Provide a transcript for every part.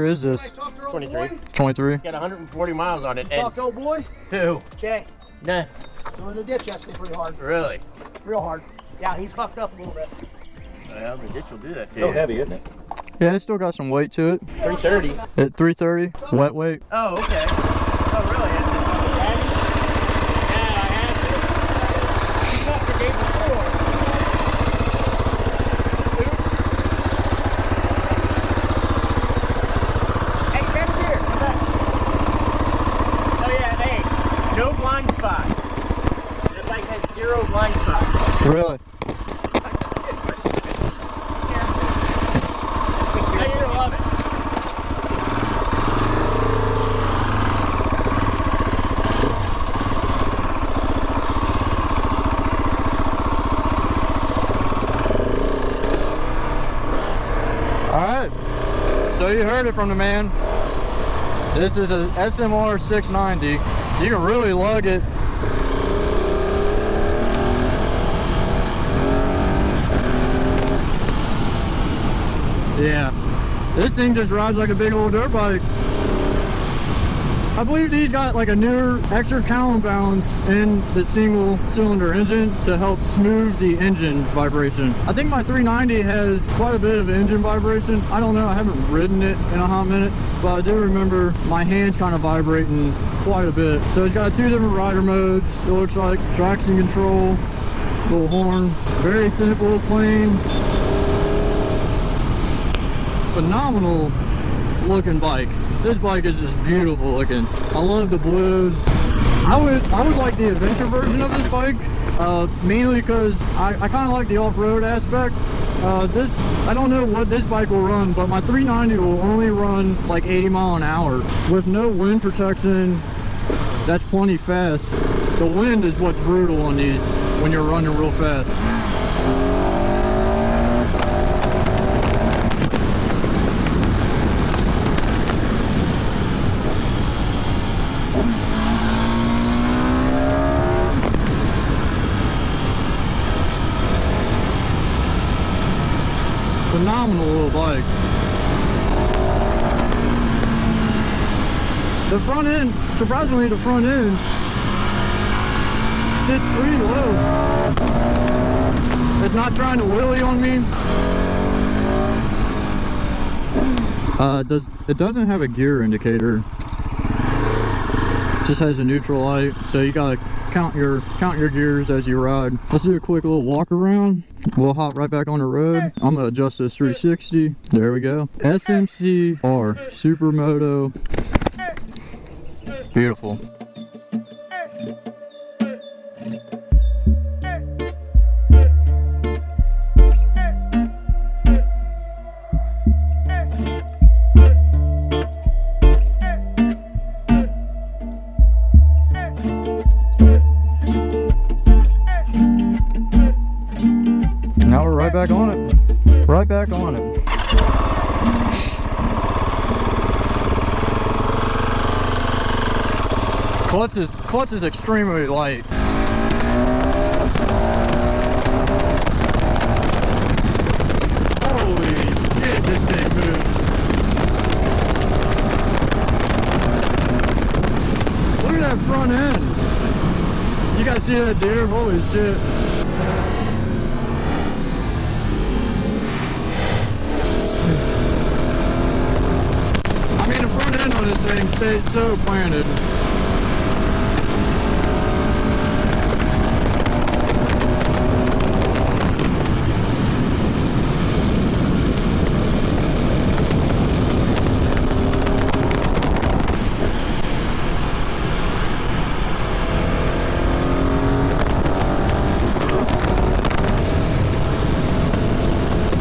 is this? 23. 23? Got 140 miles on it. Talk to old boy? Who? Jay. Nah. Going to the ditch yesterday pretty hard. Really? Real hard. Yeah, he's fucked up a little bit. Well, the ditch will do that too. So heavy, isn't it? Yeah, it's still got some weight to it. 330. At 330, wet weight. Oh, okay. Oh, really? Yeah, I had it. You got the day before. Oops. Hey, come here. Come back. Oh, yeah, hey. No blind spots. The bike has 0 blind spots. Really? Alright, so you heard it from the man. This is a SMR 690. You can really lug it. Yeah, this thing just rides like a big old dirt bike. I believe he's got like a newer extra counterbalance in the single cylinder engine to help smooth the engine vibration. I think my 390 has quite a bit of engine vibration. I don't know, I haven't ridden it in a hot minute, but I do remember my hands kind of vibrating quite a bit. So it's got 2 different rider modes. It looks like traction control, little horn, very simple, plain, phenomenal looking bike. This bike is just beautiful looking. I love the blues. I would like the adventure version of this bike, mainly because I kind of like the off-road aspect. I don't know what this bike will run, but my 390 will only run like 80 miles an hour with no wind protection. That's plenty fast. The wind is what's brutal on these when you're running real fast. Phenomenal little bike. The front end, surprisingly the front end sits pretty low. It's not trying to wheelie on me. It doesn't have a gear indicator. It just has a neutral light, so you gotta count your gears as you ride. Let's do a quick little walk around. We'll hop right back on the road. I'm gonna adjust this 360. There we go. SMCR SuperMoto. Beautiful. Now we're right back on it. Right back on it. Clutch is extremely light. Holy shit, this thing moves. Look at that front end. You guys see that deer? Holy shit. On this thing stays so planted.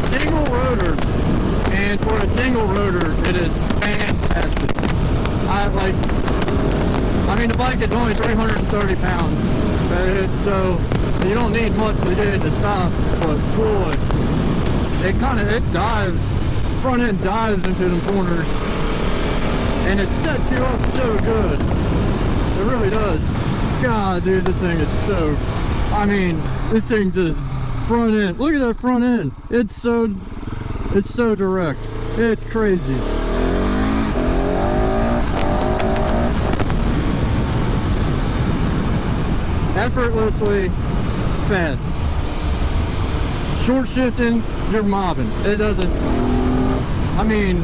Single rotor, and for a single rotor, it is fantastic. I mean, the bike is only 330 pounds, so you don't need much to get it to stop, but boy, it dives, front end dives into the corners, and it sets you up so good. It really does. God, dude, this thing is so, I mean, this thing just, front end, look at that front end. It's so direct. It's crazy. effortlessly fast. Short shifting, you're mobbing. It doesn't, I mean,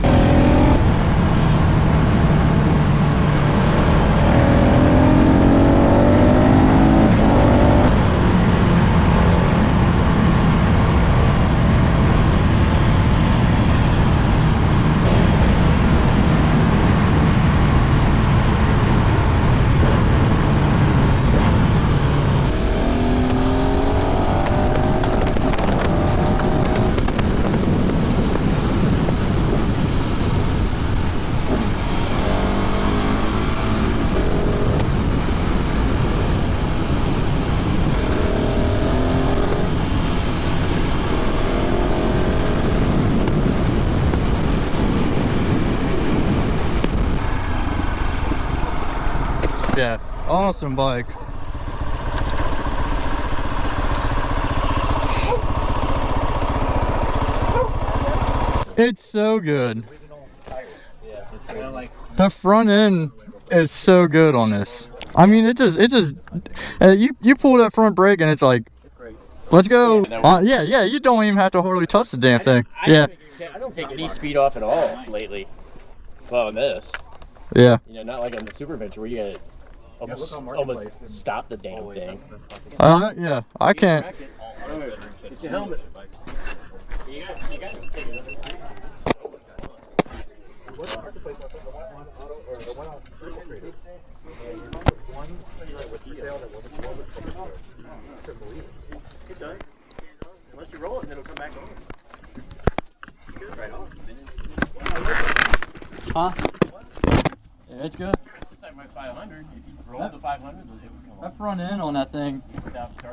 yeah, awesome bike. It's so good. The front end is so good on this. I mean, you pull that front brake and it's like, let's go. Yeah, you don't even have to hardly touch the damn thing. Yeah. I don't take any speed off at all lately. Well, on this. Yeah. You know, not like on the Super Venture where you gotta almost stop the damn thing. Yeah, I can't. Get your helmet. You got to take another speed. It does. Unless you roll it, then it'll come back on. Right on. Huh? Yeah, it's good. It's just like my 500. If you roll the 500, it would come on. That front end on that thing. Without starting.